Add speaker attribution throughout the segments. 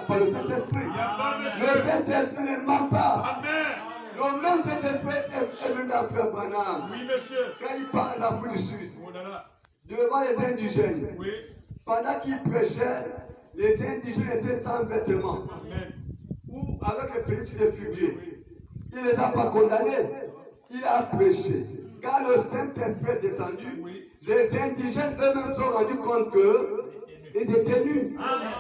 Speaker 1: Pas le Saint-Esprit. Le Saint-Esprit ne ment pas. Le même Saint-Esprit est venu dans Frère Branham.
Speaker 2: Oui, monsieur.
Speaker 1: Quand il parle d'Afrique du Sud,
Speaker 2: Oh là là.
Speaker 1: devant les indigènes,
Speaker 2: Oui.
Speaker 1: pendant qu'il prêchait, les indigènes étaient sans vêtements
Speaker 2: Amen.
Speaker 1: ou avec les pellicules de fumier. Il ne les a pas condamnés. Il a prêché. Quand le Saint-Esprit est descendu, les indigènes eux-mêmes se sont rendus compte qu'ils étaient nus.
Speaker 2: Amen.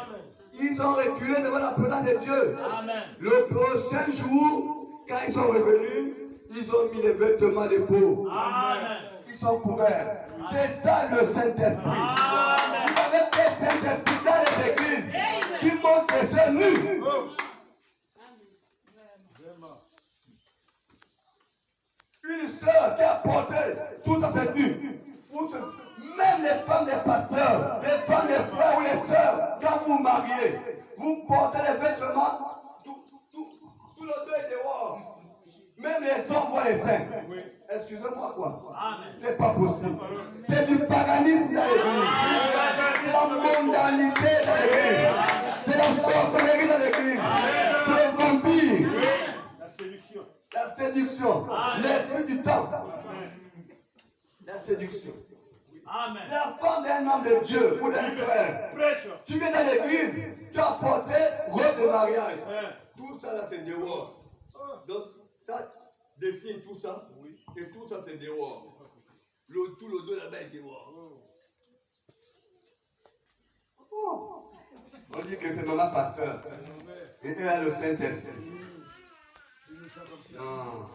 Speaker 1: Ils ont reculé devant la présence de Dieu.
Speaker 2: Amen.
Speaker 1: Le prochain jour, quand ils sont revenus, ils ont mis les vêtements de peau.
Speaker 2: Amen.
Speaker 1: Ils sont couverts. C'est ça le Saint-Esprit.
Speaker 2: Amen.
Speaker 1: Vous avez des Saint-Esprit dans les églises qui montrent des sœurs nues.
Speaker 2: Oh.
Speaker 1: Une sœur qui a porté tout à fait nu. Même les femmes des pasteurs, les femmes des frères ou les sœurs, quand vous vous mariez, vous portez les vêtements, tout le dos est dehors. Même les sœurs voient les seins. Excusez-moi quoi? C'est pas possible. C'est du paganisme dans l'église. C'est la mondanité dans l'église. C'est la sorcellerie dans l'église. C'est le vampire.
Speaker 2: La séduction.
Speaker 1: La séduction. L'esprit du temps. La séduction.
Speaker 2: Amen.
Speaker 1: La femme d'un homme de Dieu ou d'un frère. Tu viens dans l'église, tu as porté robe de mariage. Tout ça là c'est dehors. Donc ça dessine tout ça. Et tout ça c'est dehors. Tout le dos là-bas est dehors. Oh. On dit que c'est maman pasteur. Et elle a le Saint-Esprit. Non.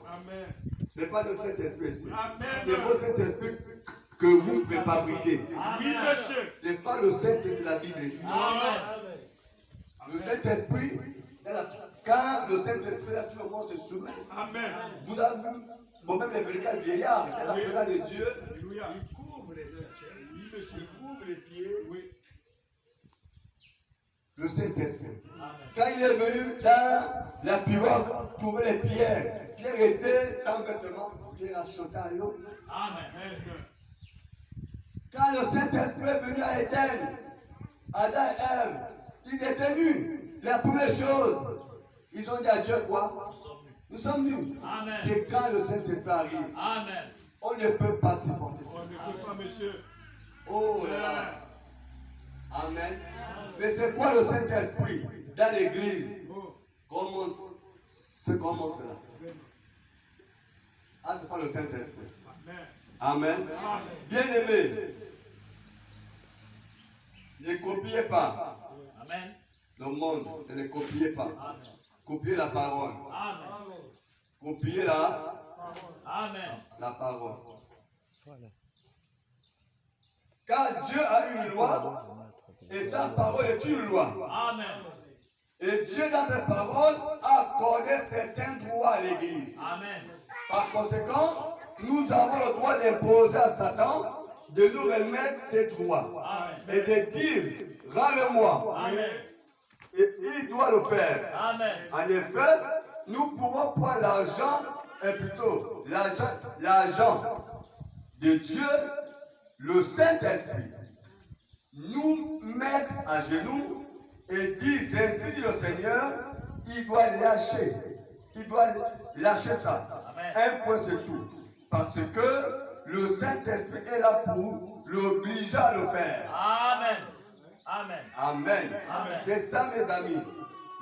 Speaker 1: Ce n'est pas le Saint-Esprit ici. C'est votre Saint-Esprit que vous pouvez fabriquer. Ce n'est pas le Saint-Esprit de la Bible ici. Le Saint-Esprit, quand le Saint-Esprit, là, tout le monde se soumet. Vous avez vu, même les véritables vieillards, quand la présence de Dieu, il couvre les pieds. Il couvre les pieds. Le Saint-Esprit. Quand il est venu dans la pirogue, trouver les pierres. Pierre était sans vêtements. Pierre a sauté à l'eau. Quand le Saint-Esprit est venu à Éden, Adam et Ève, ils étaient nus. La première chose, ils ont dit à Dieu quoi? Nous sommes nus. C'est quand le Saint-Esprit arrive. On ne peut pas supporter ça.
Speaker 2: On ne peut pas, monsieur.
Speaker 1: Oh là là. Amen. Mais c'est quoi le Saint-Esprit dans l'église? Qu'on montre ce qu'on montre là. Ah, c'est pas le Saint-Esprit. Amen. Bien aimé. Ne copiez pas.
Speaker 2: Amen.
Speaker 1: Le monde, ne les copiez pas. Copiez la parole. Copiez la parole. Car Dieu a une loi et sa parole est une loi. Et Dieu dans sa parole a accordé certains droits à l'église. Par conséquent, nous avons le droit d'imposer à Satan de nous remettre ses droits. Et de dire, rends-le-moi. Et il doit le faire. En effet, nous pouvons prendre l'argent, et plutôt l'argent de Dieu, le Saint-Esprit, nous mettre à genoux et dire, c'est ainsi dit le Seigneur, il doit lâcher. Il doit lâcher ça. Un point c'est tout. Parce que le Saint-Esprit est là pour l'obliger à le faire. Amen. C'est ça, mes amis.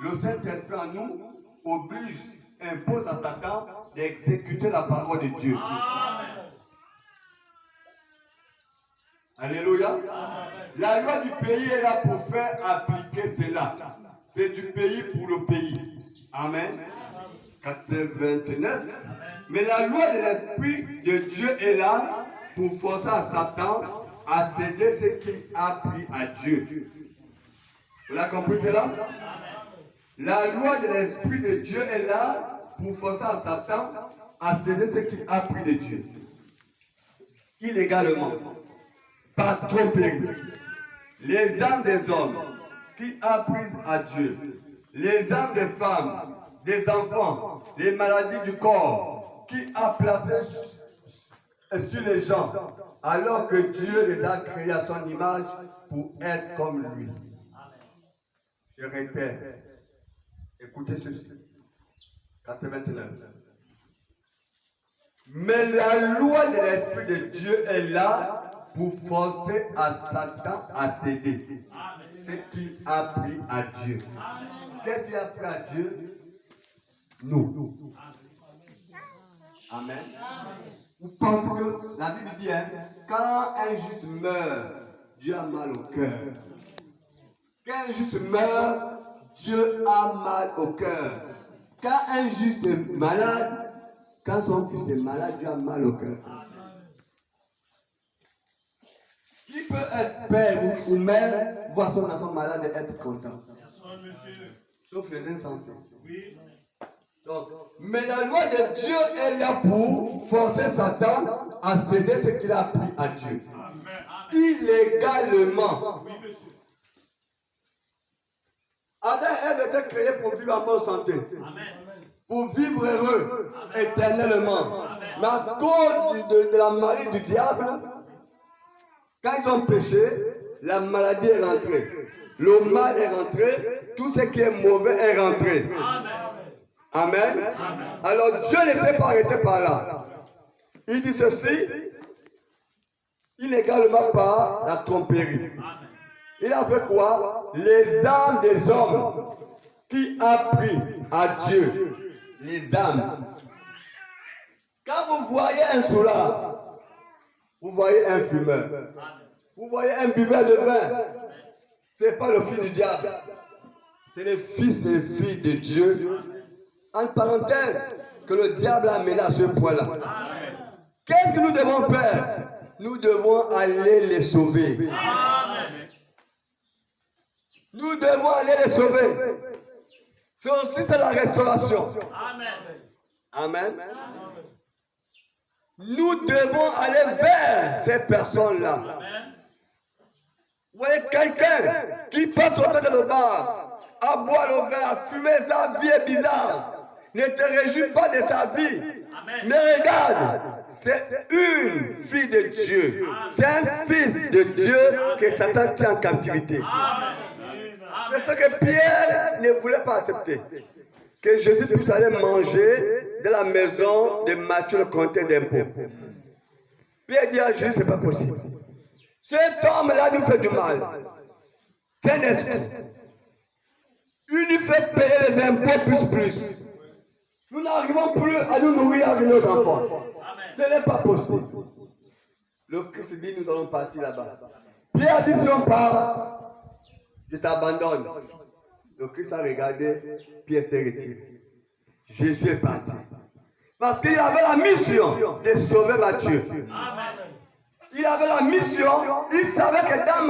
Speaker 1: Le Saint-Esprit en nous oblige, impose à Satan d'exécuter la parole de Dieu. Alléluia. La loi du pays est là pour faire appliquer cela. C'est du pays pour le pays. Amen. 29. Mais la loi de l'Esprit de Dieu est là pour forcer à Satan à céder ce qu'il a pris à Dieu. Vous avez compris cela? La loi de l'Esprit de Dieu est là pour forcer à Satan à céder ce qu'il a pris de Dieu. Illégalement, par tromperie, les âmes des hommes qui apprient à Dieu, les âmes des femmes, des enfants, les maladies du corps qui a placé sur les gens, alors que Dieu les a créés à son image pour être comme lui. Je réitère. Écoutez ceci. 89. Mais la loi de l'Esprit de Dieu est là pour forcer à Satan à céder. C'est qu'il a pris à Dieu. Qu'est-ce qu'il a pris à Dieu? Nous. Amen. Vous pensez que la Bible dit, quand un juste meurt, Dieu a mal au cœur. Quand un juste meurt, Dieu a mal au cœur. Quand un juste est malade, quand son fils est malade, Dieu a mal au cœur. Qui peut être père ou mère, voir son enfant malade et être content? Sauf les insensés. Donc, mais la loi de Dieu est là pour forcer Satan à céder ce qu'il a pris à Dieu. Illégalement. Adam et Ève étaient créés pour vivre en bonne santé. Pour vivre heureux éternellement. Mais à cause de la maladie du diable, quand ils ont péché, la maladie est rentrée. Le mal est rentré. Tout ce qui est mauvais est rentré. Amen. Alors Dieu ne s'est pas arrêté par là. Il dit ceci, illégalement par la tromperie. Il a fait quoi? Les âmes des hommes qui a pris à Dieu. Les âmes. Quand vous voyez un soulard, vous voyez un fumeur, vous voyez un buveur de vin, ce n'est pas le fils du diable, c'est le fils et filles de Dieu. En parenthèse, que le diable a mené à ce point-là. Qu'est-ce que nous devons faire? Nous devons aller les sauver. Nous devons aller les sauver. C'est aussi ça la restauration. Amen. Nous devons aller vers ces personnes-là. Vous voyez quelqu'un qui passe au temps de le bar, à boire le vin, à fumer, sa vie est bizarre. Ne te réjouis pas de sa vie. Mais regarde, c'est une fille de Dieu. C'est un fils de Dieu que Satan tient en captivité. C'est ce que Pierre ne voulait pas accepter. Que Jésus puisse aller manger dans la maison de Matthieu, le compteur d'impôts. Pierre dit à Jésus, ce n'est pas possible. Cet homme-là nous fait du mal. C'est un escroc. Il nous fait payer les impôts plus. Nous n'arrivons plus à nous nourrir avec nos enfants. Ce n'est pas possible. Le Christ dit, nous allons partir là-bas. Pierre dit, si on part, je t'abandonne. Le Christ a regardé, Pierre s'est retiré. Jésus est parti. Parce qu'il avait la mission de sauver Matthieu. Il avait la mission, il savait que dans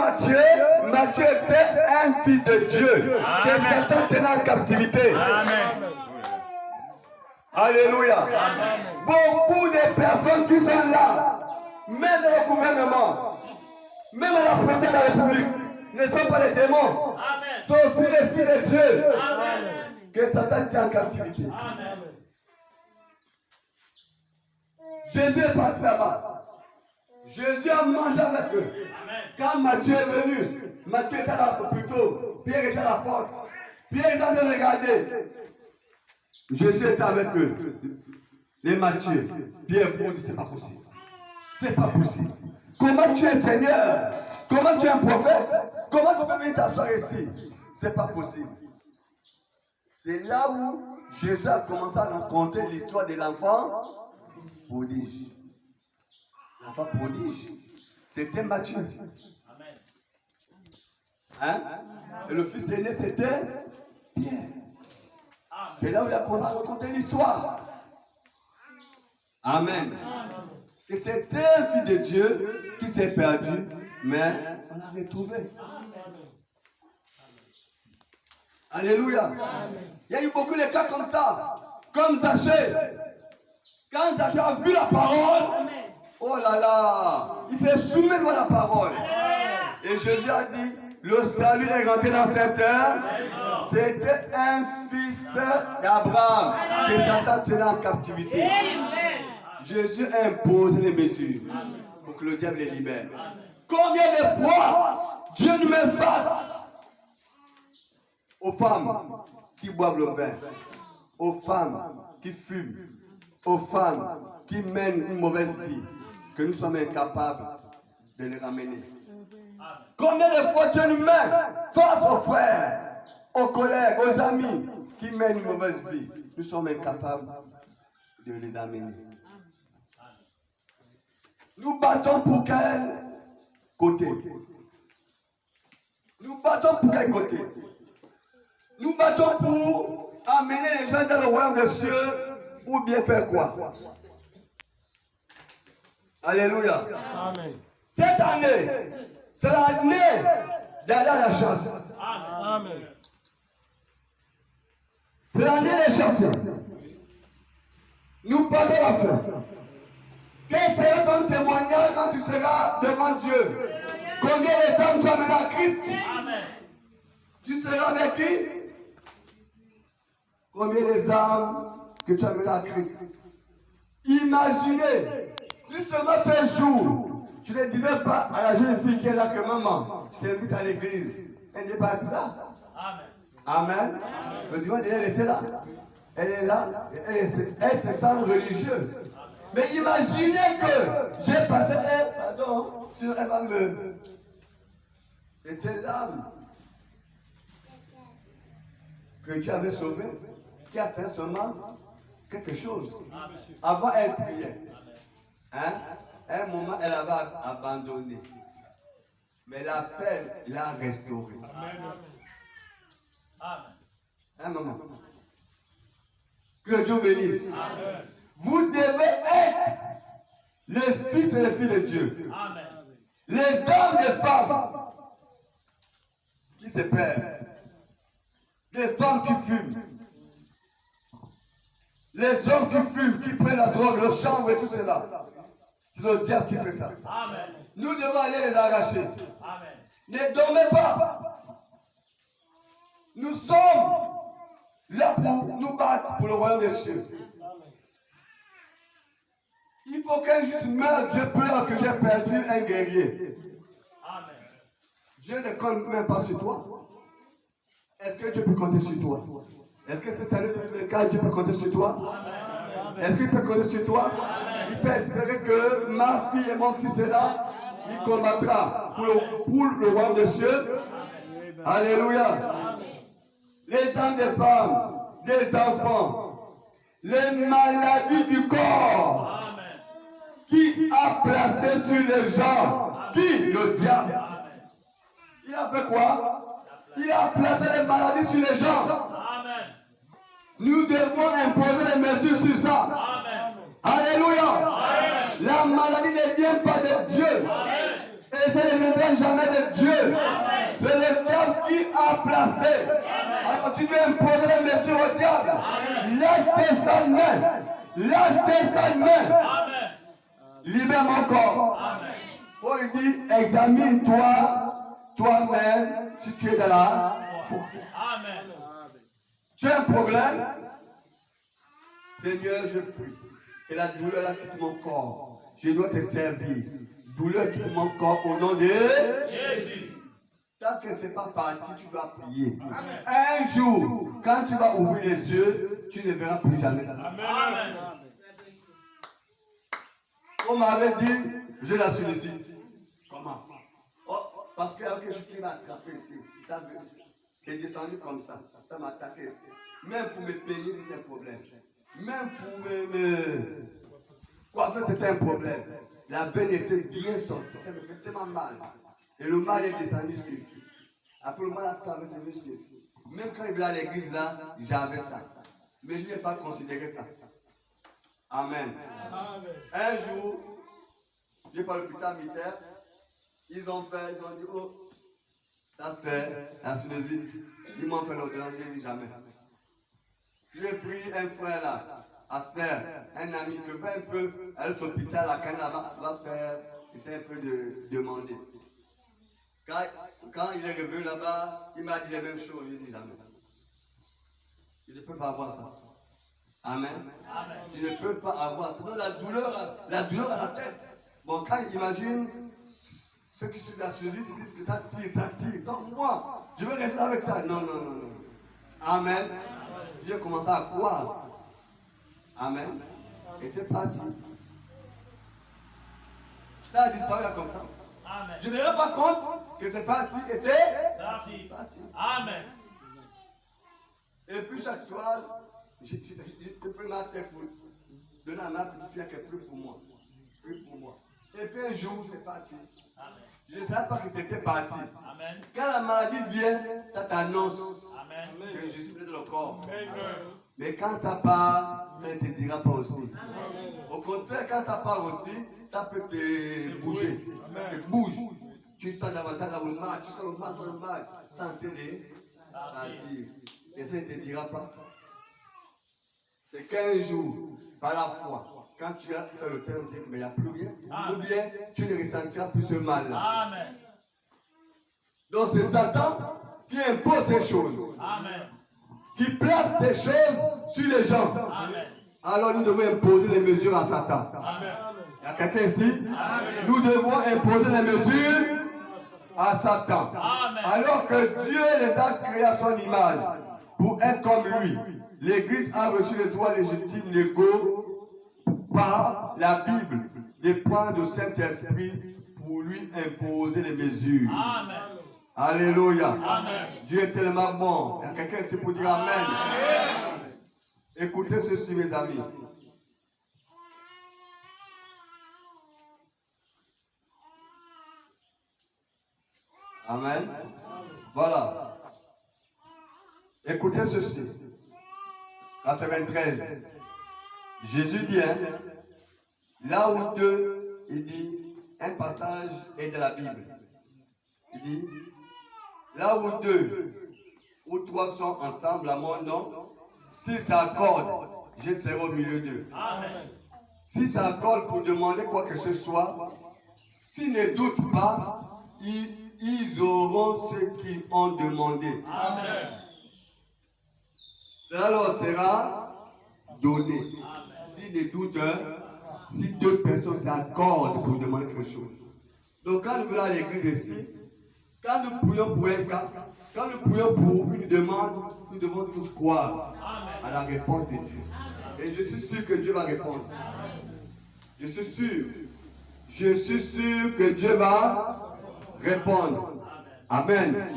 Speaker 1: Matthieu était un fils de Dieu. Que Satan tenait en captivité. Alléluia. Beaucoup de personnes qui sont là, même dans le gouvernement, même à la présidence de la République, ne sont pas les démons. Sont aussi les fils de Dieu. Que Satan tient en captivité. Jésus est parti là-bas. Jésus a mangé avec eux. Quand Matthieu est venu, Matthieu était là plutôt. Pierre était à la porte. Pierre était en train de regarder. Jésus était avec eux. Les Matthieu. Pierre dit, c'est pas possible. C'est pas possible. Comment tu es Seigneur? Comment tu es un prophète? Comment tu peux venir t'asseoir ici? C'est pas possible. C'est là où Jésus a commencé à raconter l'histoire de l'enfant prodige. L'enfant prodige, c'était Matthieu. Hein? Et le fils aîné, c'était Pierre. C'est là où il a commencé à raconter l'histoire. Amen. Et c'était un fils de Dieu qui s'est perdu, mais on l'a retrouvé. Alléluia. Il y a eu beaucoup de cas comme ça. Comme Zachée. Quand Zachée a vu la parole, oh là là, il s'est soumis devant la parole. Et Jésus a dit, le salut est rentré dans cette terre. C'était un fils d'Abraham que Satan tenait en captivité. Jésus a imposé les mesures pour que le diable les libère. Combien de fois Dieu nous met face aux femmes qui boivent le vin, aux femmes qui fument, aux femmes qui mènent une mauvaise vie, que nous sommes incapables de les ramener. Combien de fois Dieu nous met face aux frères, aux collègues, aux amis qui mènent une mauvaise vie, nous sommes incapables de les amener. Nous battons pour quel côté? Nous battons pour quel côté? Nous battons pour amener les gens dans le royaume des cieux ou bien faire quoi? Alléluia.
Speaker 2: Amen.
Speaker 1: Cette année, c'est l'année d'aller à la chasse.
Speaker 2: Amen.
Speaker 1: C'est l'année des chasser. Nous parlons la fin. Quel sera ton témoignage quand tu seras devant Dieu? Combien de âmes tu amènes à Christ?
Speaker 2: Amen.
Speaker 1: Tu seras avec qui? Combien de âmes que tu amènes à Christ? Imaginez, si seulement ce jour, tu ne disais pas à la jeune fille qui est là que maman, je t'invite à l'église. Elle n'est pas là.
Speaker 2: Amen.
Speaker 1: Amen. Le dimanche, elle était là. Elle est là. Elle se sent religieuse. Mais imaginez que j'ai passé, pardon, sinon elle va me. C'était l'âme que Dieu avait sauvée, qui atteint seulement quelque chose. Avant, elle priait. Hein? À un moment, elle avait abandonné. Mais l'appel l'a restaurée. Un moment. Que Dieu bénisse.
Speaker 2: Amen.
Speaker 1: Vous devez être les fils et les filles de Dieu.
Speaker 2: Amen.
Speaker 1: Les hommes et femmes qui se perdent. Les femmes qui fument. Les hommes qui fument, qui prennent la drogue, le chanvre et tout cela. C'est le diable qui fait ça.
Speaker 2: Amen.
Speaker 1: Nous devons aller les arracher.
Speaker 2: Amen.
Speaker 1: Ne dormez pas. Nous sommes là pour nous battre pour le royaume des cieux. Il faut qu'un juste meure, Dieu pleure que j'ai perdu un guerrier.
Speaker 2: Amen.
Speaker 1: Dieu ne compte même pas sur toi. Est-ce que Dieu peut compter sur toi? Est-ce que cette année 2024, Dieu peut compter sur toi? Est-ce qu'il peut compter sur toi? Il peut espérer que ma fille et mon fils est là. Il combattra pour le royaume des cieux. Alléluia. Les hommes, des femmes, des enfants, les maladies du corps.
Speaker 2: Amen.
Speaker 1: Qui a placé sur les gens? Qui? Le diable. Il a fait quoi? Il a placé les maladies sur les gens.
Speaker 2: Amen.
Speaker 1: Nous devons imposer des mesures sur ça.
Speaker 2: Amen.
Speaker 1: Alléluia. La maladie ne vient pas de Dieu. Et ça ne viendra jamais de Dieu. C'est le diable qui a placé. Alors tu dois imposer des mesures au diable. Lâche tes sales mains. Lâche tes sales mains.
Speaker 2: Amen.
Speaker 1: Libère mon corps.
Speaker 2: Amen.
Speaker 1: Oh, il dit, examine-toi toi-même si tu es dans la foi.
Speaker 2: Amen.
Speaker 1: Tu as un problème? Seigneur, je prie. Et la douleur là quitte mon corps. Je dois te servir. Douleur quitte mon corps au nom de
Speaker 2: Jésus.
Speaker 1: Tant que ce n'est pas parti, tu dois prier. Amen. Un jour, quand tu vas ouvrir les yeux, tu ne verras plus jamais ça.
Speaker 2: Amen.
Speaker 1: On m'avait dit, je la sollicite. Comment? Oh, parce qu'il y a quelque chose qui m'a attrapé ici. C'est descendu comme ça. Ça m'a attaqué ici. Même pour me peigner, c'était un problème. Même pour me coiffer, c'était un problème. La veine était bien sortie. Ça me fait tellement mal. Et le mal est descendu jusqu'ici. Après, le mal a traversé jusqu'ici. Même quand il venait à l'église, là, j'avais ça. Mais je n'ai pas considéré ça. Amen.
Speaker 2: Amen.
Speaker 1: Un jour, j'ai pas l'hôpital militaire. Ils ont dit, oh, ça c'est la sinusite. Ils m'ont fait l'odeur, je n'ai dit jamais. J'ai pris un frère là, Asner, un ami que fait un peu à l'autre hôpital, à Canada, va faire, essaie un peu de demander. Quand il est revenu là-bas, il m'a dit les mêmes choses, je n'ai dit jamais. Je ne peux pas avoir ça. Amen.
Speaker 2: Amen.
Speaker 1: Je ne peux pas avoir ça. Non, la douleur à la tête. Bon, quand imagine ceux qui sont de la sinusite, ils disent que ça tire. Donc moi, je vais rester avec ça. Non. Amen. J'ai commencé à croire. Amen. Et c'est parti. Ça a disparu là comme ça.
Speaker 2: Amen.
Speaker 1: Je ne me rends pas compte que c'est parti et c'est parti.
Speaker 2: Amen.
Speaker 1: Et puis chaque soir, je prends ma tête pour donner à ma petite fille qui est plus pour moi. Plus pour moi. Et puis un jour, c'est parti.
Speaker 2: Amen.
Speaker 1: Je ne savais pas que c'était parti.
Speaker 2: Amen.
Speaker 1: Quand la maladie vient, ça t'annonce
Speaker 2: Amen.
Speaker 1: que je suis blessé dans le corps.
Speaker 2: Amen.
Speaker 1: Mais quand ça part, ça ne te dira pas aussi. Au contraire, quand ça part aussi, ça peut te bouger. Ça te bouge. Tu sens davantage dans le mal, tu sens le mal, sans te partir. Et ça ne te dira pas. C'est qu'un jour, par la foi, quand tu as fait le terme, mais il n'y a plus rien, ou bien tu ne ressentiras plus ce mal-là.
Speaker 2: Amen.
Speaker 1: Donc c'est Satan qui impose ces choses.
Speaker 2: Amen.
Speaker 1: Qui place ces choses sur les gens.
Speaker 2: Amen.
Speaker 1: Alors nous devons imposer les mesures à Satan.
Speaker 2: Amen.
Speaker 1: Il y a quelqu'un ici? Nous devons imposer les mesures à Satan.
Speaker 2: Amen.
Speaker 1: Alors que Dieu les a créés à son image pour être comme lui. L'Église a reçu les droits légitimes légaux par la Bible de prendre le Saint-Esprit pour lui imposer les mesures.
Speaker 2: Amen.
Speaker 1: Alléluia.
Speaker 2: Amen.
Speaker 1: Dieu est tellement bon. Il y a quelqu'un ici pour dire Amen.
Speaker 2: Amen.
Speaker 1: Écoutez ceci, mes amis. Amen. Voilà. Écoutez ceci. 93. Jésus dit, là où deux, il dit, un passage est de la Bible. Il dit, là où deux ou trois sont ensemble à mon nom, s'ils s'accordent, je serai au milieu d'eux.
Speaker 2: Amen.
Speaker 1: S'ils s'accordent pour demander quoi que ce soit, s'ils ne doutent pas, ils auront ce qu'ils ont demandé.
Speaker 2: Amen.
Speaker 1: Cela leur sera donné. S'ils ne doutent, si deux personnes s'accordent pour demander quelque chose. Donc quand nous venons à l'église ici, quand nous prions pour un cas, quand nous prions pour une demande, nous devons tous croire à la réponse de Dieu. Et je suis sûr que Dieu va répondre. Je suis sûr. Je suis sûr que Dieu va répondre. Amen.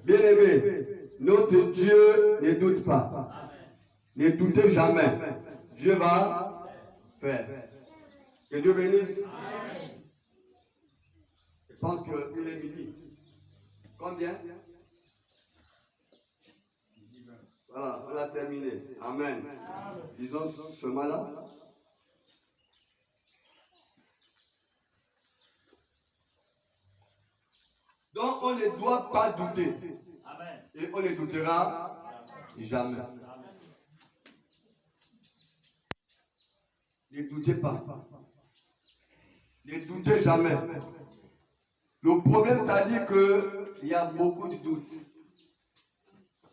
Speaker 1: Bien-aimé, notre Dieu ne doute pas. Ne doutez jamais. Dieu va faire. Que Dieu bénisse. Je pense qu'il est midi. Combien? Voilà, on a terminé. Amen. Disons ce mot-là. Donc on ne doit pas douter.
Speaker 2: Amen.
Speaker 1: Et on ne doutera jamais. Ne doutez pas. Ne doutez jamais. Le problème, c'est-à-dire qu'il y a beaucoup de doutes.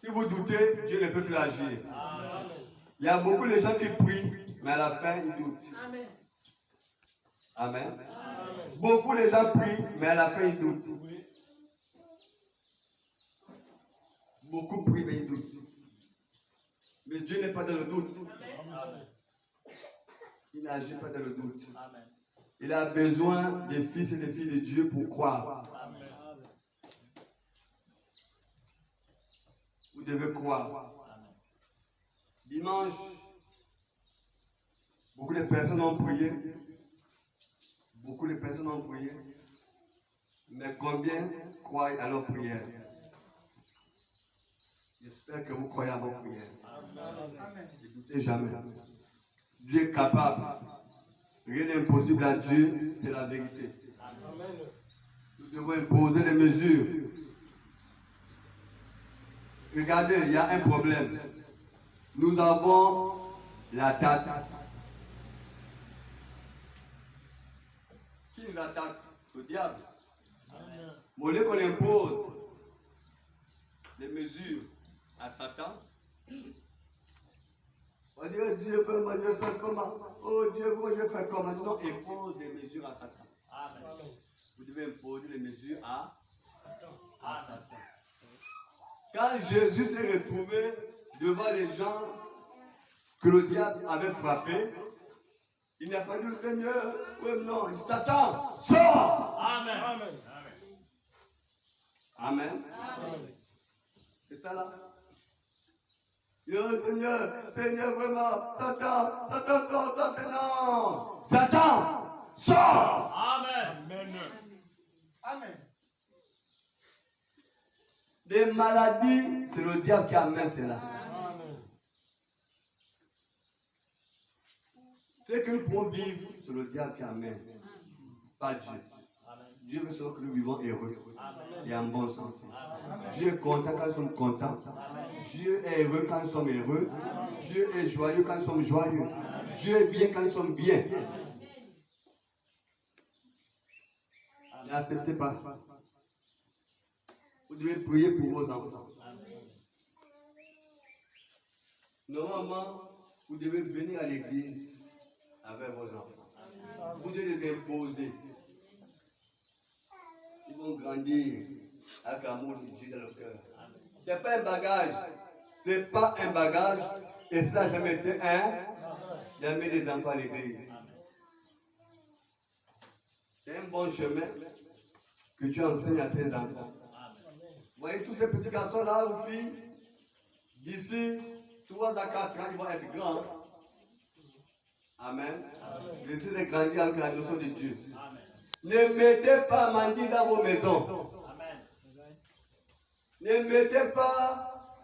Speaker 1: Si vous doutez, Dieu ne peut plus agir. Il y a beaucoup de gens qui prient, mais à la fin, ils doutent.
Speaker 3: Amen.
Speaker 1: Amen. Beaucoup de gens prient, mais à la fin, ils doutent. Beaucoup prient, mais ils doutent. Mais Dieu n'est pas dans le doute. Il n'agit pas dans le doute. Il a besoin des fils et des filles de Dieu pour croire. Vous devez croire. Dimanche, beaucoup de personnes ont prié. Beaucoup de personnes ont prié. Mais combien croient à leur prière? J'espère que vous croyez à vos prières. Ne doutez jamais. Dieu est capable. Rien n'est impossible à Dieu, c'est la vérité. Nous devons imposer les mesures. Regardez, il y a un problème. Nous avons l'attaque. Qui nous attaque? Le diable. Au lieu qu'on impose les mesures à Satan, on dit, oh Dieu, moi je vais faire comment? Oh Dieu, moi je vais faire comment? Non, impose des mesures à Satan. Vous devez imposer les mesures à Satan. Quand Quand Jésus s'est retrouvé devant les gens que le diable avait frappés, il n'a pas dit au Seigneur, oui, non, il dit, Satan, sors!
Speaker 2: Amen.
Speaker 1: Amen. C'est ça là? Il dit, oh, Seigneur, vraiment, Satan, sors, Satan, non! Satan, sors!
Speaker 2: Amen.
Speaker 1: Les maladies, c'est le diable qui amène cela. Ce que nous pouvons vivre, c'est le diable qui amène, pas Dieu. Dieu veut seulement que nous vivons heureux et en bonne santé. Dieu est content quand nous sommes contents. Dieu est heureux quand nous sommes heureux. Dieu est joyeux quand nous sommes joyeux. Dieu est bien quand nous sommes bien. N'acceptez pas. Vous devez prier pour vos enfants. Normalement, vous devez venir à l'église avec vos enfants. Vous devez les imposer. Ils vont grandir avec l'amour de Dieu dans le cœur. Ce n'est pas un bagage. Ce n'est pas un bagage. Et cela n'a jamais été d'amener les enfants à l'église. C'est un bon chemin que tu enseignes à tes enfants. Vous voyez tous ces petits garçons-là, ou filles, d'ici 3 à 4 ans, ils vont être grands. Amen. Laissez les grandir avec la notion de Dieu. Amen. Ne mettez pas Mandi dans vos maisons. Amen. Ne mettez pas,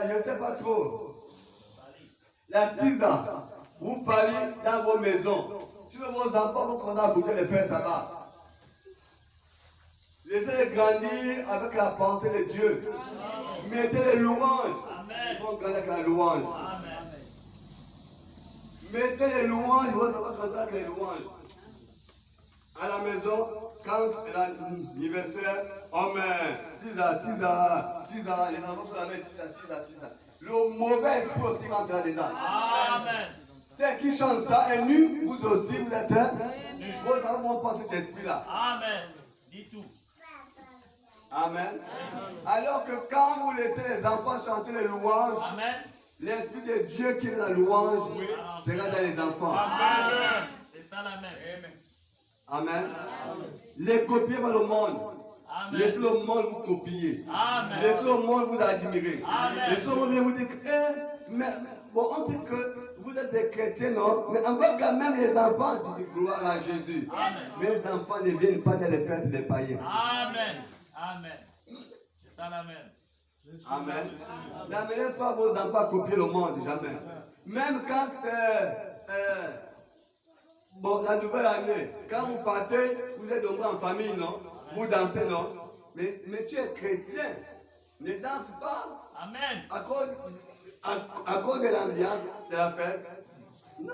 Speaker 1: je ne sais pas trop, la tisa ou Fali dans vos maisons. Sinon vos enfants vont commencer à bouger les faire sabbat. Laissez-les grandir avec la pensée de Dieu. Amen. Mettez les louanges. Amen. Ils vont grandir avec la louange. Amen. Mettez les louanges, ils vont savoir grandir avec les louanges. À la maison, quand c'est l'anniversaire, Amen. Tisa, les enfants sont la même, tisa. Le mauvais esprit aussi rentre là-dedans. Amen. Ceux qui chantent ça, et nous, vous aussi, vous êtes vos enfants vont pas cet esprit-là. Amen. Dis tout. Amen. Alors que quand vous laissez les enfants chanter les louanges, l'esprit de Dieu qui est dans la louange sera dans les enfants. Amen. C'est ça la même. Amen. Les copier par le monde. Amen. Laissez le monde vous copier. Amen. Laissez le monde vous admirer. Amen. Laissez le monde vous dire mais bon, on sait que vous êtes des chrétiens, non? Mais on voit quand même les enfants du gloire à Jésus. Amen. Mais les enfants ne viennent pas dans les fêtes des païens. Amen. Amen. C'est ça la même. Amen. N'amenez pas vos enfants à copier le monde, jamais. Même quand c'est la nouvelle année, quand vous partez, vous êtes nombreux en famille, non? Vous dansez, non? Mais tu es chrétien. Ne danse pas. Amen. À cause de l'ambiance de la fête. Non.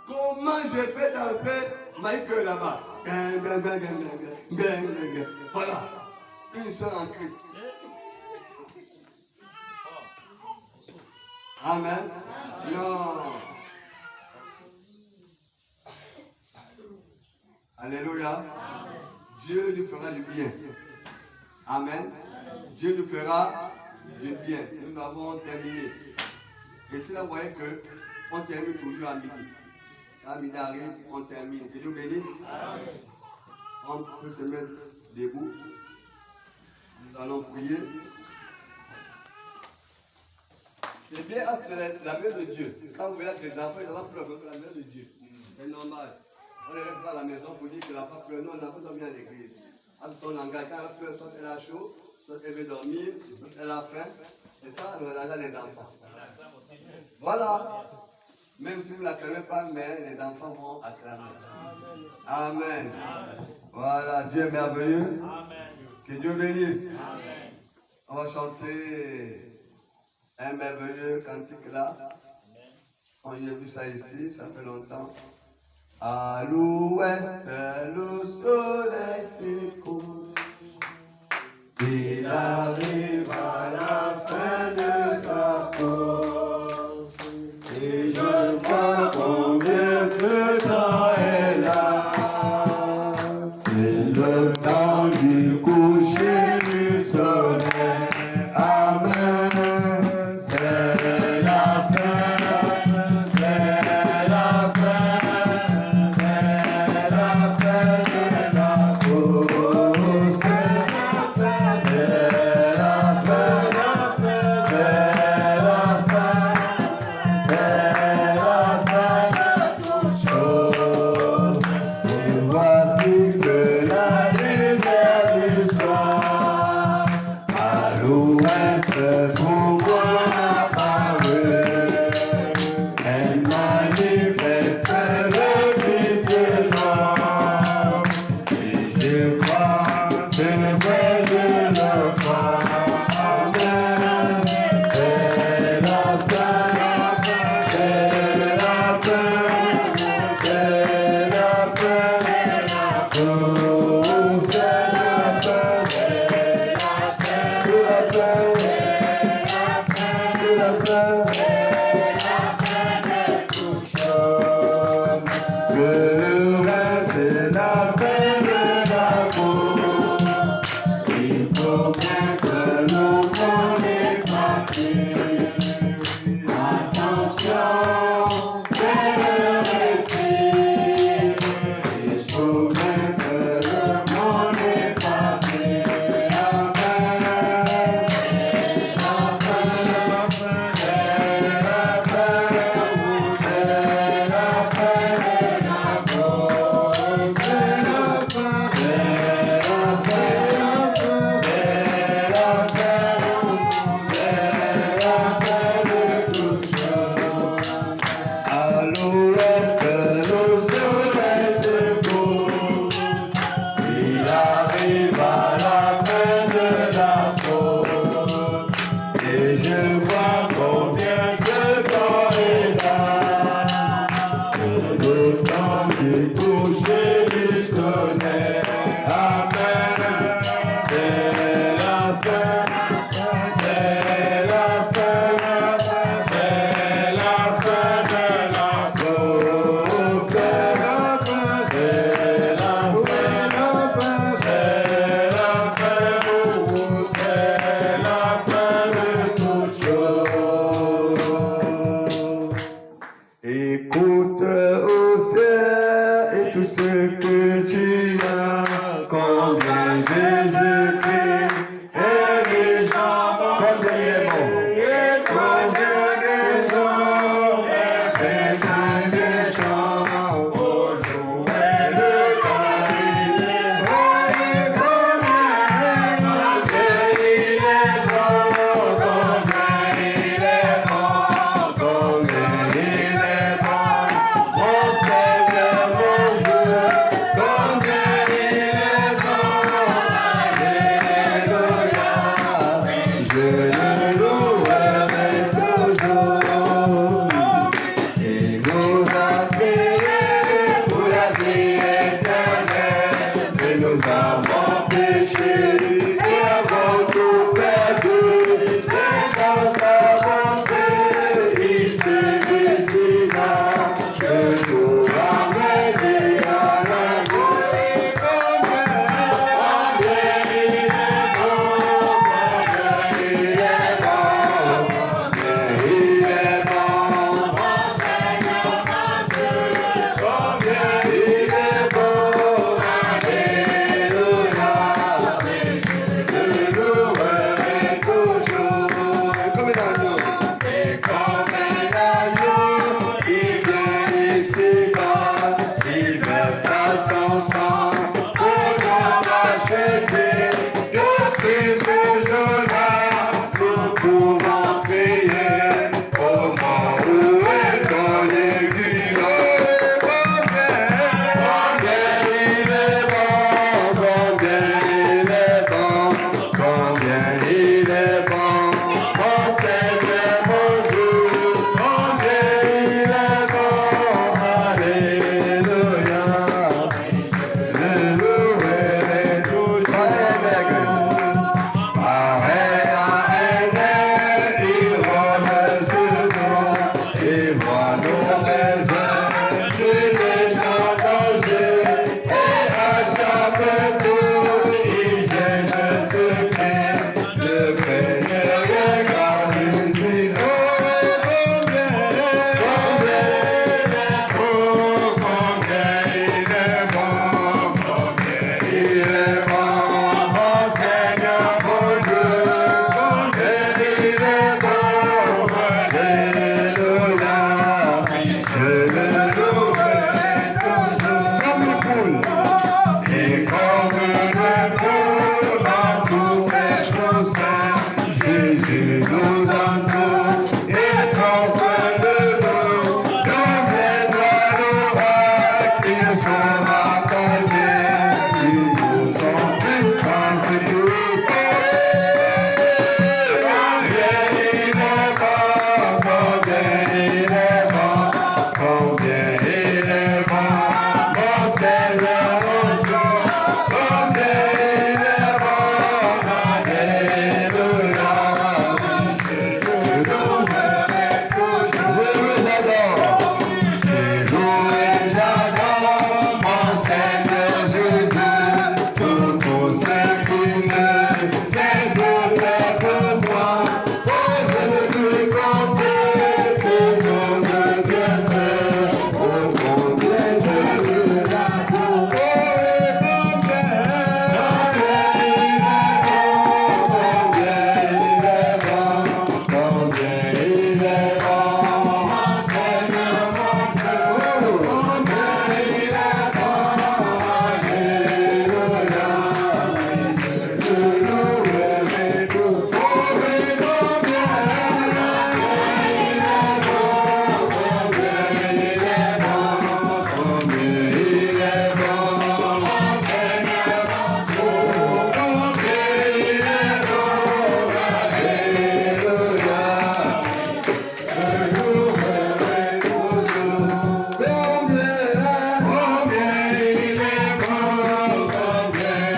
Speaker 1: Comment je peux danser Michael là-bas? Voilà. Une seule en Christ. Amen. Non. Alléluia. Dieu nous fera du bien. Amen. Dieu nous fera du bien. Nous avons terminé. Et si là, vous voyez qu'on termine toujours à midi. Quand midi arrive, on termine. Que Dieu bénisse. On peut se mettre debout. Nous allons prier. C'est bien, c'est la main de Dieu. Quand vous verrez que les enfants, ils vont pleurer la main de Dieu. C'est normal. On ne reste pas à la maison pour dire que l'enfant pleure. Non, l'enfant doit venir à l'église. C'est son langage. Quand elle pleure, soit elle a chaud, soit elle veut dormir, soit elle a faim. C'est ça le langage des enfants. Voilà. Même si vous ne l'acclamez pas, mais les enfants vont acclamer. Amen. Voilà, Dieu est merveilleux. Amen. Que Dieu bénisse. Amen. On va chanter un merveilleux cantique là. On y a vu ça ici, ça fait longtemps. À l'ouest, le soleil se couche. Il arrive à la fin de sa course. Et je vois combien ce temps est là. C'est le temps du coucher du soleil. Amen.
Speaker 3: Amen.